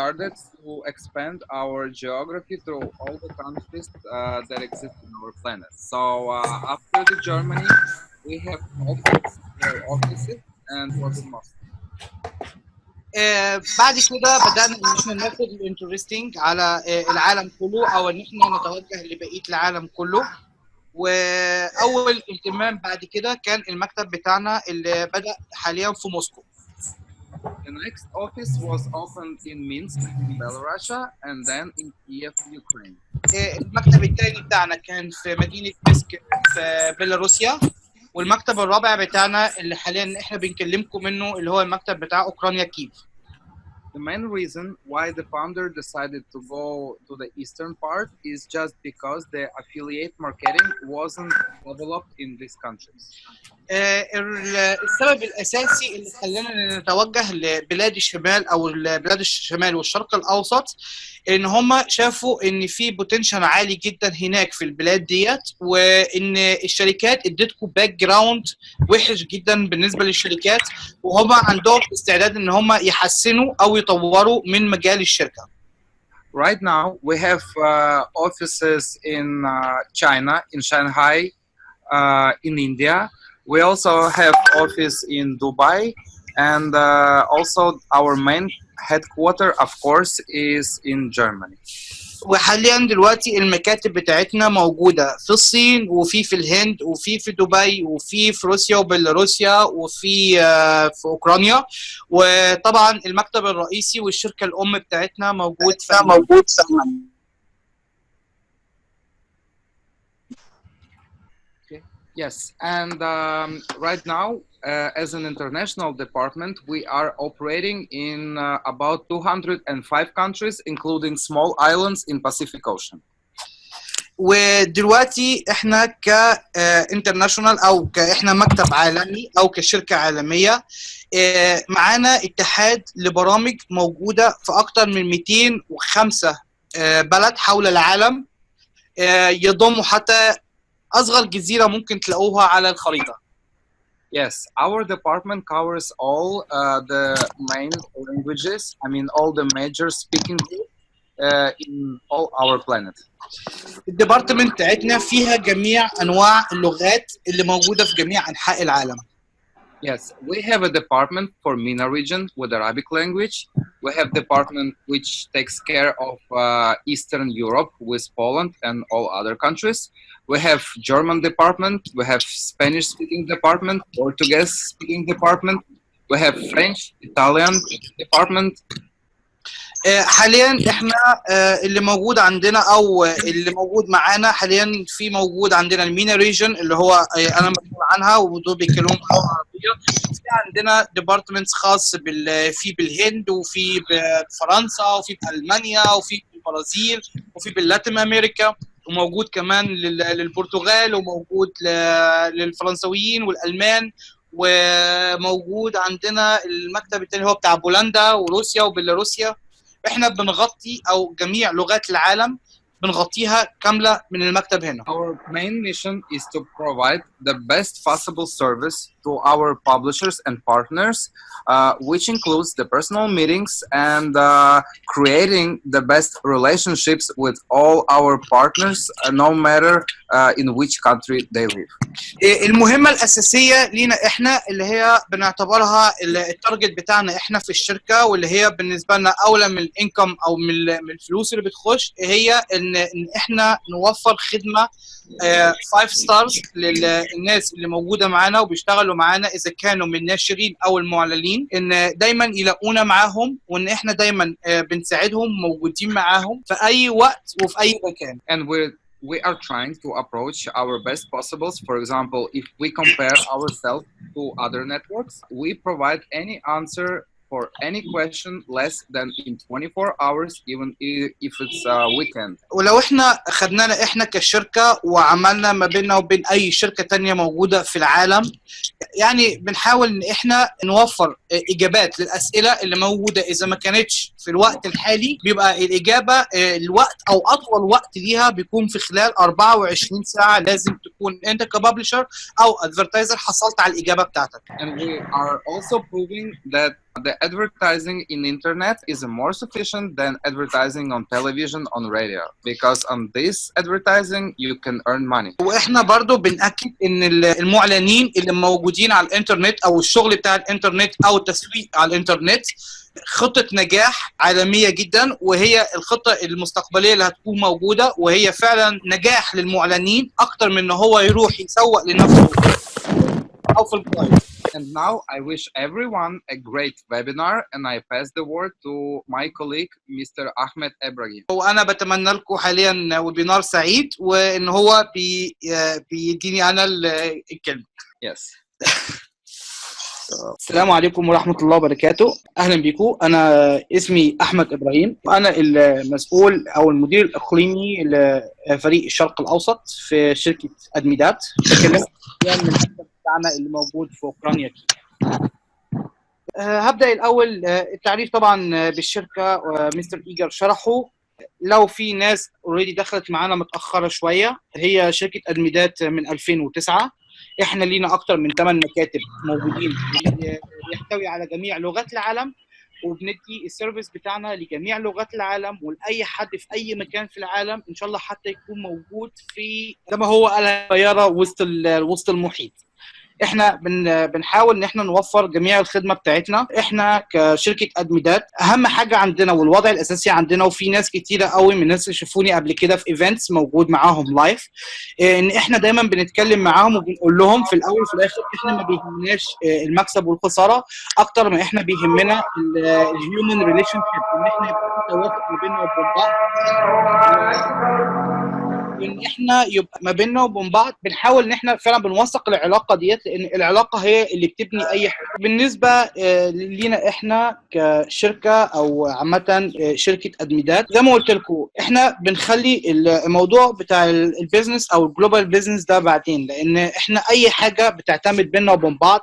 started to expand our geography through all the countries that exist in our planet. So after the Germany, we have opened our offices and was in Moscow. بعد كده بدأنا إن إحنا ناخد الانترستنج على العالم كله، أو إن إحنا نتوجه لبقية العالم كله. وأول اهتمام بعد كده كان المكتب بتاعنا اللي بدأ حاليا في موسكو. The next office was opened in Minsk, Belarus, and then in Kiev, Ukraine. المكتب الثاني بتاعنا كان في مدينة مينسك في بيلاروسيا، والمكتب الرابع بتاعنا اللي حاليا احنا بنكلمكم منه اللي هو المكتب بتاع اوكرانيا كييف. The main reason why the founder decided to go to the eastern part is just because the affiliate marketing wasn't developed in these countries. السبب الاساسي اللي خلانا نتوجه لبلاد الشمال او بلاد الشمال والشرق الاوسط ان هم شافوا ان في بوتنشال عالي جدا هناك في البلاد ديت، وان الشركات ادتكم باك جراوند وحش جدا بالنسبه للشركات، وهم عندهم استعداد ان هم يحسنوا او يطوروا من مجال الشركه. Right now we have offices in China, in Shanghai, in India. We also have office in Dubai, and also our main headquarter, of course, is in Germany. وحاليا دلوقتي المكاتب بتاعتنا موجوده في الصين، وفي الهند، وفي دبي، وفي روسيا وبيلاروسيا، وفي اوكرانيا. وطبعا المكتب الرئيسي والشركه الام بتاعتنا موجود في Yes, and right now, as an international department, we are operating in about 205 countries, including small islands in Pacific Ocean. ودلوقتي احنا كانترناشونال او احنا مكتب عالمي او كشركه عالميه، معانا اتحاد لبرامج موجوده في اكثر من 205 بلد حول العالم، يضم حتى أصغر جزيرة ممكن تلاقوها على الخريطة. Yes, our department covers all the main languages. I mean, all the major speaking groups in all our planet. الديبارتمنت بتاعتنا فيها جميع أنواع اللغات اللي موجودة في جميع أنحاء العالم. Yes, we have a department for MENA region with Arabic language. We have department which takes care of Eastern Europe with Poland and all other countries. We have German department. We have Spanish speaking department, Portuguese speaking department. We have French, Italian department. حاليا احنا اللي موجود عندنا او اللي موجود معانا حاليا في موجود عندنا المينا ريجن اللي هو انا مسؤول عنها، ودول بيتكلموا اللغه العربيه. في عندنا ديبارتمنتس خاص في بالهند، وفي بفرنسا، وفي بالمانيا، وفي بالبرازيل، وفي باللاتين امريكا، وموجود كمان للبرتغال، وموجود للفرنسويين والالمان، وموجود عندنا المكتب الثاني هو بتاع بولندا وروسيا وبيلاروسيا. احنا بنغطي او جميع لغات العالم بنغطيها كامله من المكتب هنا. Our main mission is to provide the best possible service to our publishers and partners, which includes the personal meetings and creating the best relationships with all our partners, no matter in which country they live. المهمة الأساسية لينا إحنا اللي هي بنعتبرها التارجت بتاعنا إحنا في الشركة، واللي هي بالنسبة لنا أولى من الإنكم أو من الفلوس اللي بتخش، هي إن إحنا نوفر خدمة 5 ستارز للناس اللي موجودة معانا وبيشتغلوا معانا، إذا كانوا من الناشرين أو المعلنين، إن دايما يلاقونا معاهم، وإن إحنا دايما بنساعدهم، موجودين معاهم في أي وقت وفي أي مكان. And we are trying to approach our best possibles. For example, if we compare ourselves to other networks, we provide any answer for any question less than in 24 hours, even if it's a weekend. ولو احنا خدنانا احنا كشركة وعملنا ما بيننا وبين اي شركة تانية موجودة في العالم، يعني بنحاول ان احنا نوفر اجابات للاسئلة اللي موجودة. اذا ما كانتش في الوقت الحالي بيبقى الاجابة الوقت او اطول وقت ليها بيكون في خلال 24 ساعة لازم تكون انت كبابلشر او ادفرتايزر حصلت على الاجابه بتاعتك. And we are also proving that the advertising in internet is more sufficient than advertising on television, on radio, because on this advertising you can earn money. واحنا برضو بنأكد ان المعلنين اللي موجودين على الانترنت او الشغل بتاع الانترنت او التسويق على الانترنت خطة نجاح عالمية جدا، وهي الخطة المستقبلية اللي هتكون موجودة، وهي فعلا نجاح للمعلنين اكتر من ان هو يروح يسوق لنفسه او في الكلاينت. And now I wish everyone a great webinar, and I pass the word to my colleague, Mr. Ahmed إبراهيم. وانا بتمنى لكم حاليا وبينار سعيد، وان هو بيديني انا الكلمة. Yes. السلام عليكم ورحمة الله وبركاته. أهلا بكم. أنا اسمي أحمد إبراهيم، وأنا المسؤول أو المدير الأقليمي لفريق الشرق الأوسط في شركة admitad. بكلمكم من المكتب بتاعنا اللي موجود في أوكرانيا. هبدأ الأول التعريف طبعا بالشركة، مستر إيجور شرحه. لو في ناس اوريدي دخلت معانا متأخرة شوية، هي شركة admitad من 2009. احنا لينا اكتر من 8 مكاتب موجودين بيحتوي على جميع لغات العالم، وبندي السيرفيس بتاعنا لجميع لغات العالم ولاي حد في اي مكان في العالم ان شاء الله، حتى يكون موجود في زي ما هو قال طياره وسط المحيط. احنا بنحاول ان احنا نوفر جميع الخدمه بتاعتنا. احنا كشركه admitad اهم حاجه عندنا والوضع الاساسي عندنا، وفي ناس كتيره قوي من الناس اللي شافوني قبل كده في ايفنتس موجود معاهم لايف، ان احنا دايما بنتكلم معاهم وبنقول لهم في الاول وفي الاخر احنا ما بيهمناش المكسب والخساره اكتر ما احنا بيهمنا الهيومن ريليشن شيب، ان احنا يبقى في توافق ما بيننا وبين بعض، وان احنا يبقى ما بيننا وبين بعض بنحاول ان احنا فعلا بنوثق العلاقه ديت، لان العلاقه هي اللي بتبني اي حاجه. بالنسبه لينا احنا كشركه او عامه شركه admitad، زي ما قلت لكم احنا بنخلي الموضوع بتاع البيزنس او الجلوبال بيزنس ده بعدين، لان احنا اي حاجه بتعتمد بيننا وبين بعض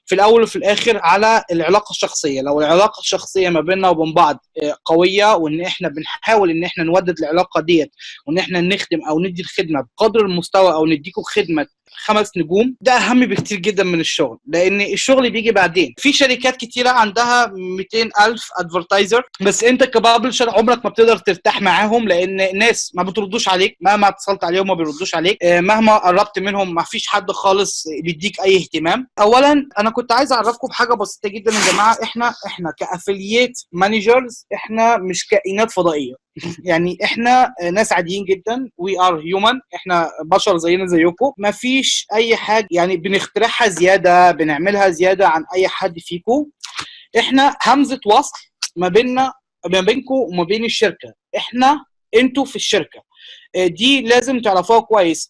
في الاول وفي الاخر على العلاقه الشخصيه. لو العلاقه الشخصيه ما بيننا وبين بعض قويه، وان احنا بنحاول ان احنا نودد العلاقه ديت، وان احنا نخدم او ندي الخدمه بقدر المستوى او نديكم خدمه 5 نجوم، ده اهم بكتير جدا من الشغل، لان الشغل بيجي بعدين. في شركات كتيره عندها 200,000 ادفرتايزر، بس انت كبابلشر عمرك ما بتقدر ترتاح معاهم، لان الناس ما بتردوش عليك مهما اتصلت عليهم، ما بيردوش عليك مهما قربت منهم، ما فيش حد خالص بيديك اي اهتمام. اولا انا كنت عايز اعرفكم بحاجه بسيطه جدا يا جماعه، احنا كافيليت مانجرز احنا مش كائنات فضائيه. يعني احنا ناس عاديين جدا، وي ار هيومن، احنا بشر زينا زيكم، مفيش اي حاجه يعني بنخترعها زياده بنعملها زياده عن اي حد فيكم. احنا همزه وصل ما بينكم وما بين الشركه. انتوا في الشركه دي لازم تعرفوها كويس.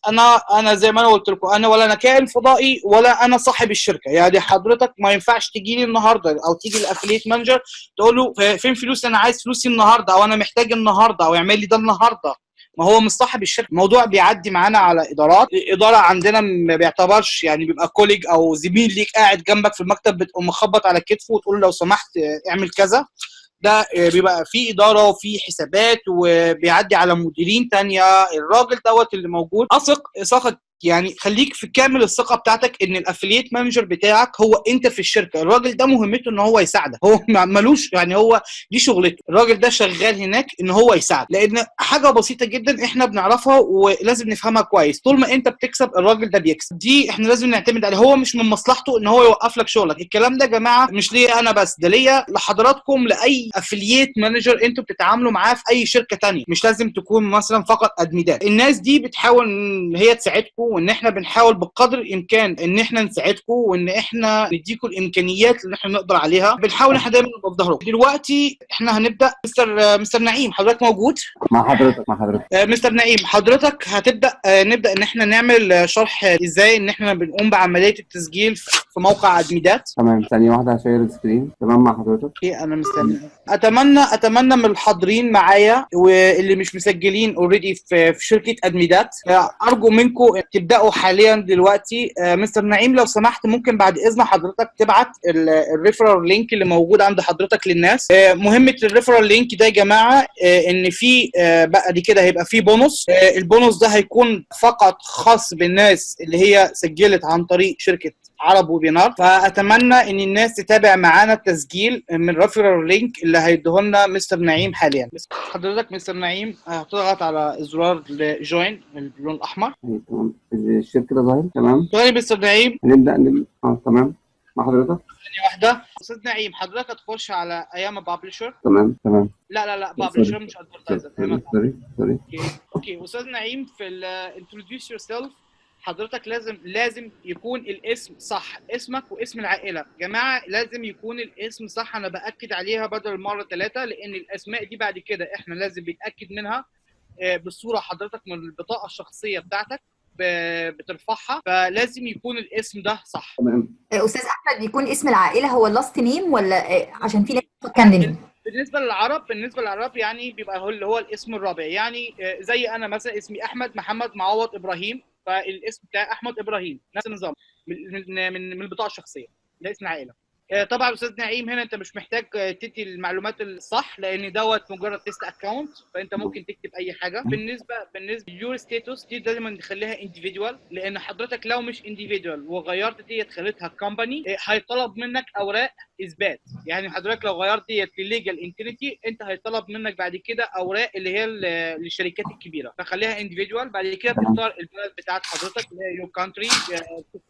انا زي ما انا قلت لكم، انا ولا انا كائن فضائي ولا انا صاحب الشركه. يعني حضرتك ما ينفعش تيجي لي النهارده او تيجي الافليت مانجر تقول له فين فلوس، انا عايز فلوسي النهارده، او انا محتاج النهارده، او اعمل لي ده النهارده. ما هو مش صاحب الشركه. الموضوع بيعدي معانا على ادارات. الاداره عندنا ما بيعتبرش يعني بيبقى كوليج او زميل ليك قاعد جنبك في المكتب، بتقوم مخبط على كتفه وتقول له لو سمحت اعمل كذا. ده بيبقى في اداره وفي حسابات وبيعدي على مديرين تانية. الراجل دوت اللي موجود ثقة، يعني خليك في كامل الثقه بتاعتك ان الافليت مانجر بتاعك هو انت في الشركه. الراجل ده مهمته ان هو يساعدك، هو ملوش يعني هو دي شغلته. الراجل ده شغال هناك ان هو يساعد، لان حاجه بسيطه جدا احنا بنعرفها ولازم نفهمها كويس. طول ما انت بتكسب الراجل ده بيكسب، دي احنا لازم نعتمد عليه. هو مش من مصلحته ان هو يوقف لك شغلك. الكلام ده يا جماعه مش ليا انا بس، ده ليا لحضراتكم، لاي افليت مانجر انتوا بتتعاملوا معاه في اي شركه تانية. مش لازم تكون مثلا فقط admitad. الناس دي بتحاول ان هي تساعدكم، وان احنا بنحاول بقدر الامكان ان احنا نساعدكم، وان احنا نديكم الامكانيات اللي احنا نقدر عليها. بنحاول احنا دايما نبقى في ظهركم. دلوقتي احنا هنبدا. مستر نعيم، حضرتك موجود؟ مع حضرتك مستر نعيم، حضرتك هتبدا نبدا ان احنا نعمل شرح ازاي ان احنا بنقوم بعمليه التسجيل في موقع admitad. تمام، ثانيه واحده هشير السكرين. تمام مع حضرتك. انا مستني. اتمنى من الحاضرين معايا واللي مش مسجلين اوريدي في شركه admitad، ارجو منكم تبداوا حاليا دلوقتي. مستر نعيم لو سمحت ممكن بعد اذن حضرتك تبعت الريفرال لينك اللي موجود عند حضرتك للناس. مهمه الريفرال لينك ده يا جماعه ان في بقى دي كده هيبقى في بونص. البونص ده هيكون فقط خاص بالناس اللي هي سجلت عن طريق شركه عرب وبينار. فاتمنى ان الناس تتابع معانا التسجيل من ريفرال لينك اللي هيديهولنا مستر نعيم حاليا. حضرتك مستر نعيم هتضغط على زرار جوين باللون الاحمر. تمام. الشركة ده ظاهر. تمام. طيب مستر نعيم نبدأ. تمام مع حضرتك. ثانيه واحده. استاذ نعيم حضرتك هتخش على ايام بابلشر. تمام. لا بابلشر مش ادفرتايزر. سوري. اوكي استاذ نعيم في الانتروديوس يور سيلف حضرتك لازم يكون الاسم صح، اسمك واسم العائله. جماعه لازم يكون الاسم صح، انا باكد عليها بدل المره 3 لان الاسماء دي بعد كده احنا لازم بنتاكد منها بالصوره حضرتك من البطاقه الشخصيه بتاعتك بترفعها، فلازم يكون الاسم ده صح. تمام. استاذ احمد يكون اسم العائله هو اللاست نيم ولا عشان في ناس بتتكلم؟ بالنسبه للعرب يعني بيبقى هو اللي هو الاسم الرابع. يعني زي انا مثلا اسمي احمد محمد معوض ابراهيم، فالاسم بتاعي احمد ابراهيم، نفس النظام من البطاقه الشخصيه، ده اسم عائله. طبعا استاذ نعيم هنا انت مش محتاج تدي المعلومات الصح لان دوت مجرد تيست اكونت، فانت ممكن تكتب اي حاجه. بالنسبه لليور ستاتوس دي دايما نخليها انديفيدوال، لان حضرتك لو مش انديفيدوال وغيرت ديت خليتها كومباني هيطلب منك اوراق اثبات. يعني حضرتك لو غيرت ديت لليجل انتيتي انت هيطلب منك بعد كده اوراق اللي هي للشركات الكبيره، فخليها انديفيدوال. بعد كده بتختار البلد بتاعت حضرتك اللي هي يور كانتري.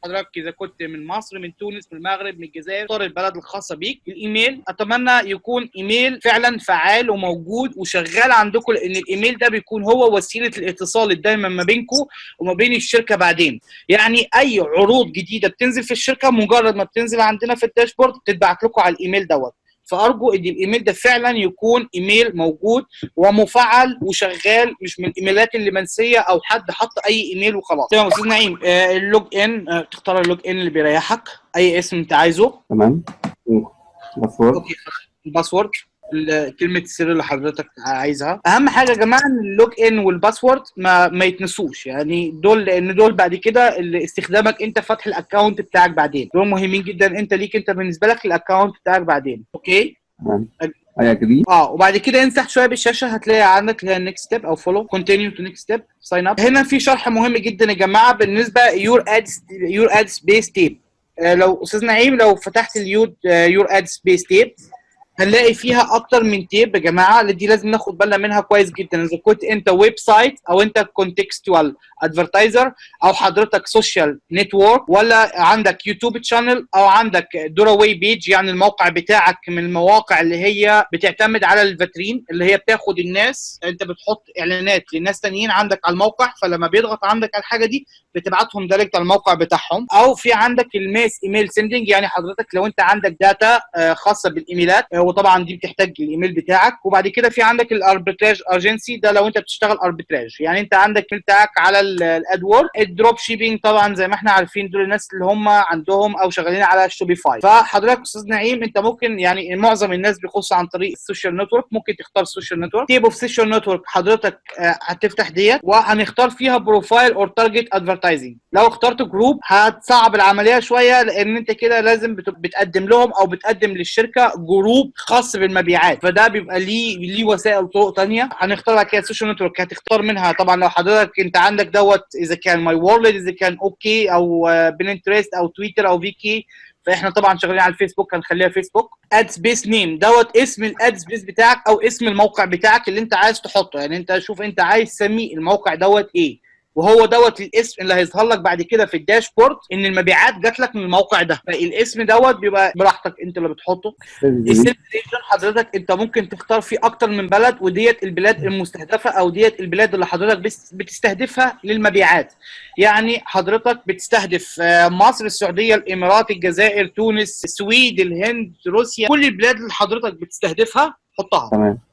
حضرتك اذا كنت من مصر من تونس من المغرب من الجزائر البلد الخاصه بيك. الايميل اتمنى يكون ايميل فعلا فعال وموجود وشغال عندكم، لان الايميل ده بيكون هو وسيله الاتصال الدايما ما بينكم وما بين الشركه بعدين. يعني اي عروض جديده بتنزل في الشركه مجرد ما بتنزل عندنا في الداشبورد بتتبعت لكم على الايميل دوت. فارجو ان الايميل ده فعلا يكون ايميل موجود ومفعل وشغال، مش من الايميلات اللي منسيه او حد حط اي ايميل وخلاص. تمام استاذ نعيم. اللوج ان تختار اللوج ان اللي بيريحك، اي اسم انت عايزه. تمام. باسورد. اوكي الباسورد كلمه السر اللي حضرتك عايزها. اهم حاجه يا جماعه ان اللوج ان والباسورد ما يتنسوش، يعني دول لان دول بعد كده اللي استخدامك انت فتح الاكونت بتاعك بعدين، دول مهمين جدا انت ليك انت بالنسبه لك الاكونت بتاعك بعدين. اوكي تمام. اي اجري. وبعد كده انسح شويه بالشاشه هتلاقي عندك نيكست ستيب او فولو كونتينيو تو نيكست ستيب ساين اب. هنا في شرح مهم جدا يا جماعه بالنسبه يور اد سبيس تيب. لو استاذ نعيم لو فتحت يور اد سبيس تيب هنلاقي فيها اكتر من تيب يا جماعه، دي لازم ناخد بالنا منها كويس جدا. اذا كنت انت ويب سايت او انت كونتكستوال ادفرتايزر او حضرتك سوشيال نتورك ولا عندك يوتيوب تشانل او عندك دوراواي بيج، يعني الموقع بتاعك من المواقع اللي هي بتعتمد على الفاترين اللي هي بتاخد الناس، انت بتحط اعلانات للناس تانيين عندك على الموقع، فلما بيضغط عندك على الحاجه دي بتبعتهم دايركت على الموقع بتاعهم. او في عندك الماس ايميل سندنج، يعني حضرتك لو انت عندك داتا خاصه بالايميلات وطبعا دي بتحتاج الايميل بتاعك. وبعد كده في عندك الاربيتراج ايجنسي، ده لو انت بتشتغل اربيتراج، يعني انت عندك الايميل بتاعك على الادورد. الدروب شيبينج طبعا زي ما احنا عارفين دول الناس اللي هم عندهم او شغالين على الشوبيفاي. فحضرتك استاذ نعيم انت ممكن يعني معظم الناس بيخشوا عن طريق السوشيال نتورك، ممكن تختار السوشيال نتورك. تيب اوف سوشيال نتورك حضرتك هتفتح ديت وهنختار فيها بروفايل اور تارجت ادفرتايزنج. لو اخترت جروب هتصعب العمليه شويه لان انت كده لازم بتقدم لهم او بتقدم للشركه جروب خاص بالمبيعات، فده بيبقى ليه وسائل طرق ثانيه. هنختار بعد كده السوشيال نتورك، هتختار منها طبعا لو حضرتك انت عندك دوت اذا كان ماي وورلد اذا كان اوكي او بنترست او تويتر او فيكي، فاحنا طبعا شغالين على الفيسبوك هنخليها فيسبوك. اد سبيس نيم دوت اسم الاد سبيس بتاعك او اسم الموقع بتاعك اللي انت عايز تحطه، يعني انت شوف انت عايز تسميه الموقع دوت ايه، وهو دوت الاسم اللي هيظهر لك بعد كده في الداشبورد ان المبيعات جات لك من الموقع ده. فالاسم دوت بيبقى براحتك انت اللي بتحطه. السيلز ريجن حضرتك انت ممكن تختار فيه اكتر من بلد، وديت البلاد المستهدفه او ديت البلاد اللي حضرتك بتستهدفها للمبيعات. يعني حضرتك بتستهدف مصر السعوديه الامارات الجزائر تونس السويد الهند روسيا، كل البلاد اللي حضرتك بتستهدفها حطها. تمام.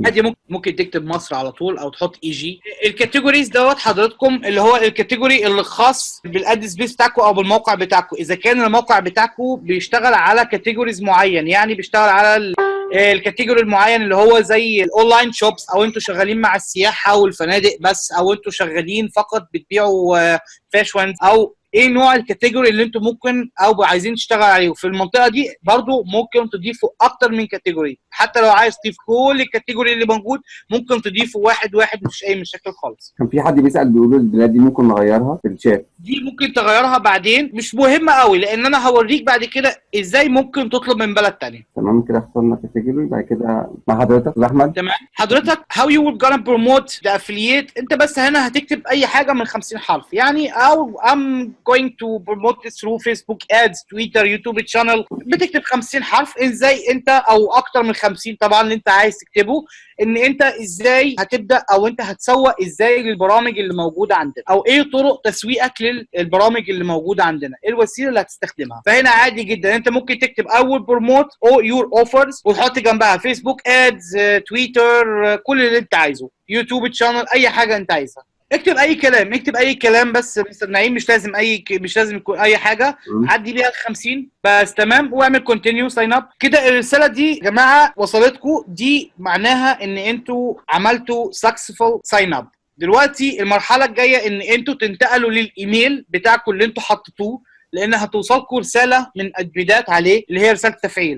عادي ممكن تكتب مصر على طول او تحط اي جي. الكاتيجوريز دوت حضراتكم اللي هو الكاتيجوري اللي خاص بالاد سبيس بتاعكم او بالموقع بتاعكم. اذا كان الموقع بتاعكم بيشتغل على كاتيجوريز معين، يعني بيشتغل على الكاتيجوري المعين اللي هو زي الاونلاين شوبس، او انتوا شغالين مع السياحه والفنادق بس، او انتوا شغالين فقط بتبيعوا فاشونز، او ايه نوع الكاتيجوري اللي انتوا ممكن او عايزين تشتغل عليه. وفي المنطقه دي برضو ممكن تضيفوا اكتر من كاتيجوري، حتى لو عايز تضيف كل الكاتيجوري اللي موجود ممكن تضيفوا واحد مفيش اي مشاكل خالص. كان في حد بيسال بيقول البلاد دي ممكن نغيرها في الشات. دي ممكن تغيرها بعدين، مش مهمه قوي، لان انا هوريك بعد كده ازاي ممكن تطلب من بلد تانية. تمام كده اخترنا كاتيجوري. بعد كده مع حضرتك احمد. تمام. حضرتك how you will gonna promote the affiliate. انت بس هنا هتكتب اي حاجه من 50 حرف، يعني او I'm going to promote this through Facebook ads, Twitter, YouTube channel. بتكتب 50 حرف ازاي انت، او اكتر من 50 طبعا اللي انت عايز تكتبه، ان انت ازاي هتبدا او انت هتسوق ازاي للبرامج اللي موجوده عندنا، او ايه طرق تسويقك للبرامج اللي موجوده عندنا، ايه الوسيله اللي هتستخدمها. فهنا عادي جدا انت ممكن تكتب اول بروموت او يور اوفرز وتحط جنبها فيسبوك ادز، تويتر، كل اللي انت عايزه، يوتيوب شانل، اي حاجه انت عايزها. اكتب اي كلام، اكتب اي كلام بس مستر نعيم، مش لازم يكون اي حاجه، عدي بيها ال 50 بس. تمام. واعمل كونتينيو ساين اب. كده الرساله دي يا جماعه وصلتكم، دي معناها ان انتوا عملتوا سكسسفول ساين اب. دلوقتي المرحله الجايه ان انتوا تنتقلوا للايميل بتاعكم اللي انتوا حطيتوه، لان هتوصلكم رساله من admitad عليه اللي هي رساله تفعيل.